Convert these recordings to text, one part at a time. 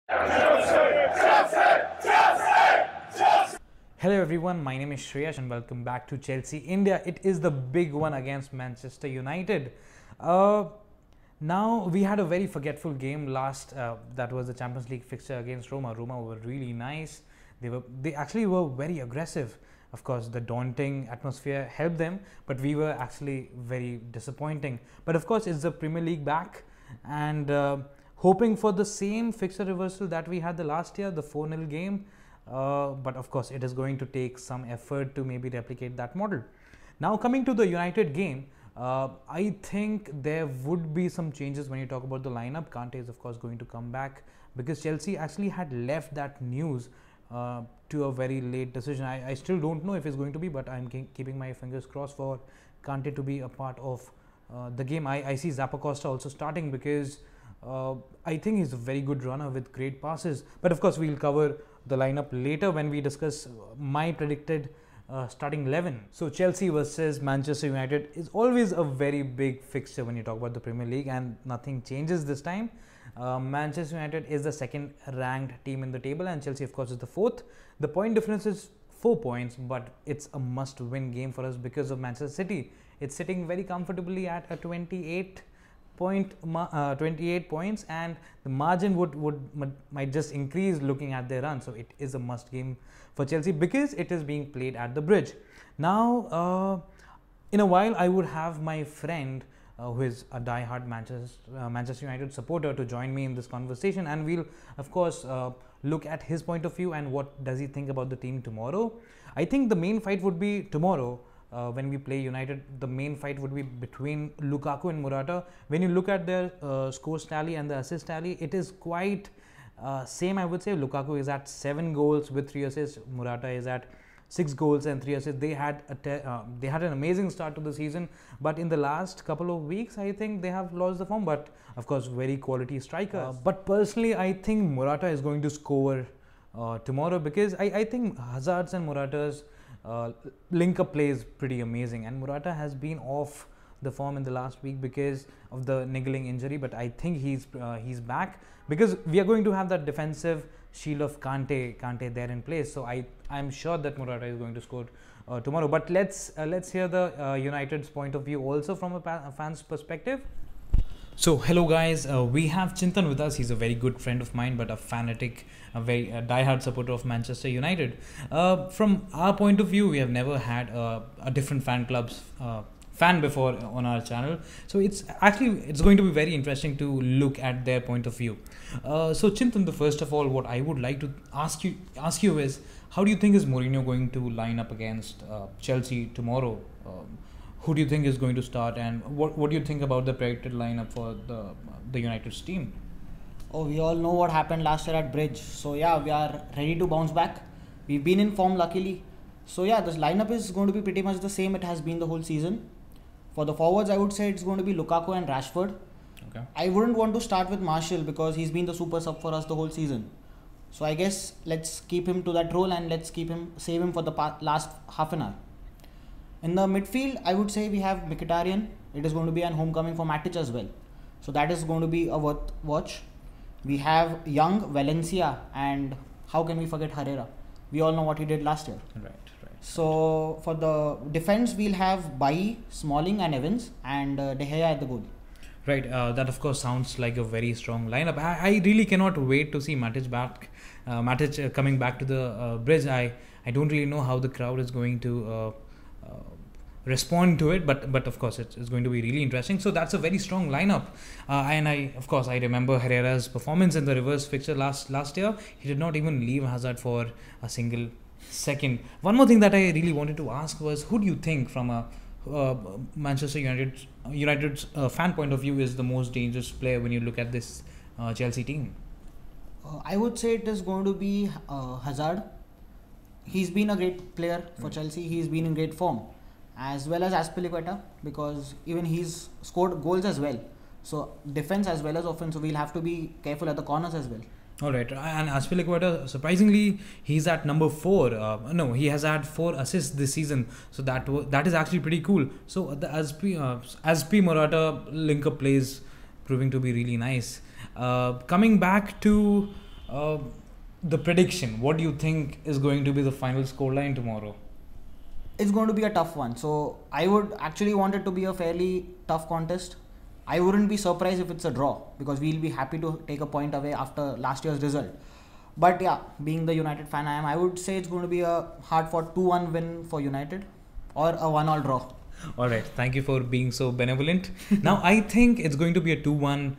Hello everyone, my name is Shreyash and welcome back to Chelsea India. It is the big one against Manchester United. Now we had a very forgetful game last. That was the Champions League fixture against Roma. Roma were really nice. They actually were very aggressive. Of course, the daunting atmosphere helped them, but we were actually very disappointing. But of course, it's the Premier League back, and hoping for the same fixture reversal that we had the last year, the 4-0 game. But of course, it is going to take some effort to maybe replicate that model. Now, coming to the United game, I think there would be some changes when you talk about the lineup. Kante is of course going to come back because Chelsea actually had left that news to a very late decision. I still don't know if it's going to be, but I'm keeping my fingers crossed for Kante to be a part of the game. I see Zappacosta also starting because I think he's a very good runner with great passes. But of course, we'll cover the lineup later when we discuss my predicted starting 11. So Chelsea versus Manchester United is always a very big fixture when you talk about the Premier League, and nothing changes this time. Manchester United is the second ranked team in the table and Chelsea of course is the fourth. The point difference is 4 points, but it's a must win game for us because of Manchester City. It's sitting very comfortably at a 28 points, and the margin might just increase looking at their run. So it is a must game for Chelsea because it is being played at the Bridge. Now in a while I would have my friend who is a die-hard Manchester United supporter to join me in this conversation, and we'll of course look at his point of view and what does he think about the team tomorrow. I think the main fight would be tomorrow. When we play United, the main fight would be between Lukaku and Morata. When you look at their scores tally and the assist tally, it is quite same, I would say. Lukaku is at 7 goals with 3 assists. Morata is at 6 goals and 3 assists. They had an amazing start to the season, but in the last couple of weeks, I think they have lost the form. But of course, very quality strikers. But personally, I think Morata is going to score tomorrow because I think Hazard's and Morata's link-up play is pretty amazing, and Morata has been off the form in the last week because of the niggling injury, but I think he's back because we are going to have that defensive shield of Kante there in place. So I'm sure that Morata is going to score tomorrow. But let's hear the United's point of view also from a fan's perspective. So hello guys, we have Chintan with us. He's a very good friend of mine, but a fanatic, a very die-hard supporter of Manchester United. From our point of view, we have never had a different fan club's fan before on our channel. So it's going to be very interesting to look at their point of view. So Chintan, the first of all, what I would like to ask you is, how do you think is Mourinho going to line up against Chelsea tomorrow? Who do you think is going to start, and what do you think about the predicted lineup for the United's team? Oh, we all know what happened last year at Bridge. So yeah, we are ready to bounce back. We've been in form luckily. So yeah, this lineup is going to be pretty much the same it has been the whole season. For the forwards, I would say it's going to be Lukaku and Rashford. Okay. I wouldn't want to start with Martial because he's been the super sub for us the whole season. So I guess let's keep him to that role and let's save him for the last half an hour. In the midfield, I would say we have Mkhitaryan. It is going to be an homecoming for Matic as well. So that is going to be a worth watch. We have young Valencia, and how can we forget Herrera? We all know what he did last year. Right. So for the defense, we'll have Bailly, Smalling and Evans, and De Gea at the goal. Right, that of course sounds like a very strong lineup. I really cannot wait to see Matic back. Matic coming back to the Bridge. I don't really know how the crowd is going to respond to it, but of course it's going to be really interesting. So that's a very strong lineup, and I remember Herrera's performance in the reverse fixture last year. He did not even leave Hazard for a single second. One more thing that I really wanted to ask was, who do you think from a Manchester United's fan point of view is the most dangerous player when you look at this Chelsea team? I would say it is going to be Hazard. He's been a great player for Chelsea. He's been in great form, as well as Azpilicueta, because even he's scored goals as well. So defense as well as offense, so we'll have to be careful at the corners as well. Alright, and Azpilicueta, surprisingly, he's at number 4. He has had 4 assists this season, so that is actually pretty cool. So the Azpi Morata link-up plays proving to be really nice. Coming back to Uh, the prediction. What do you think is going to be the final scoreline tomorrow? It's going to be a tough one. So I would actually want it to be a fairly tough contest. I wouldn't be surprised if it's a draw, because we'll be happy to take a point away after last year's result. But yeah, being the United fan I am, I would say it's going to be a hard fought 2-1 win for United, or a 1-all draw. All right, thank you for being so benevolent. Now, I think it's going to be a 2-1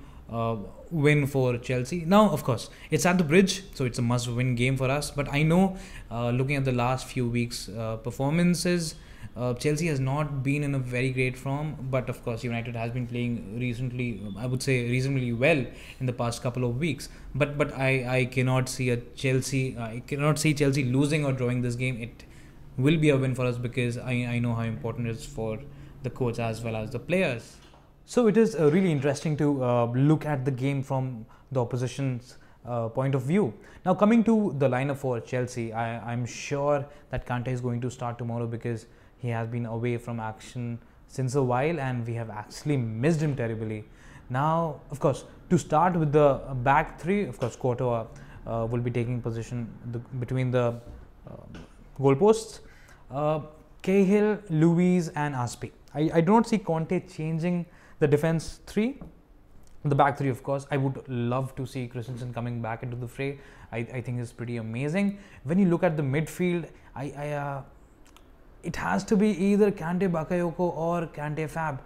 win for Chelsea. Now, of course, it's at the Bridge, so it's a must-win game for us. But I know, looking at the last few weeks' performances, Chelsea has not been in a very great form. But of course, United has been playing recently, I would say, reasonably well in the past couple of weeks. But I cannot see I cannot see Chelsea losing or drawing this game. It will be a win for us, because I know how important it is for the coach as well as the players. So it is really interesting to look at the game from the opposition's point of view. Now, coming to the lineup for Chelsea, I'm sure that Kante is going to start tomorrow, because he has been away from action since a while and we have actually missed him terribly. Now, of course, to start with the back three, of course, Courtois will be taking position between the goalposts. Cahill, Luiz and Aspi. I do not see Conte changing the defense three. The back three, of course, I would love to see Christensen coming back into the fray. I think it's pretty amazing. When you look at the midfield, it has to be either Kante Bakayoko or Kante Fab.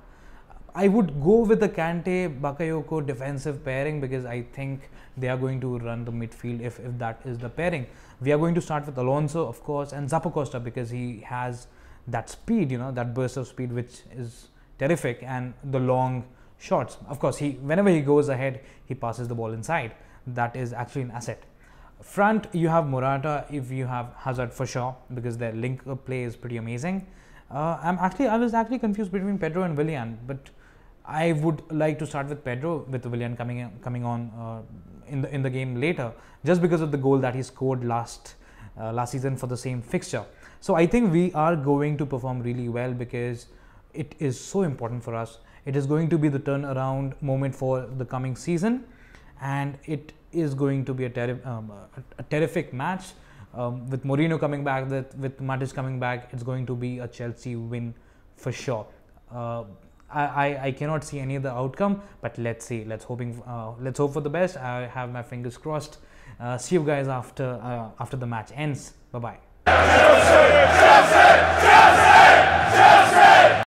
I would go with the Kante Bakayoko defensive pairing, because I think they are going to run the midfield if that is the pairing. We are going to start with Alonso, of course, and Zappacosta, because he has that speed, that burst of speed, which is terrific, and the long shots. Of course, whenever he goes ahead, he passes the ball inside. That is actually an asset. Front, you have Morata, if you have Hazard for sure, because their link play is pretty amazing. I was actually confused between Pedro and Willian, but I would like to start with Pedro, with Willian coming on in the game later, just because of the goal that he scored last season for the same fixture. So I think we are going to perform really well, because it is so important for us. It is going to be the turnaround moment for the coming season, and it is going to be a terrific match. With Mourinho coming back, with Matic coming back, it's going to be a Chelsea win for sure. I cannot see any other outcome, but let's see. Let's hope for the best. I have my fingers crossed. See you guys after the match ends. Bye bye.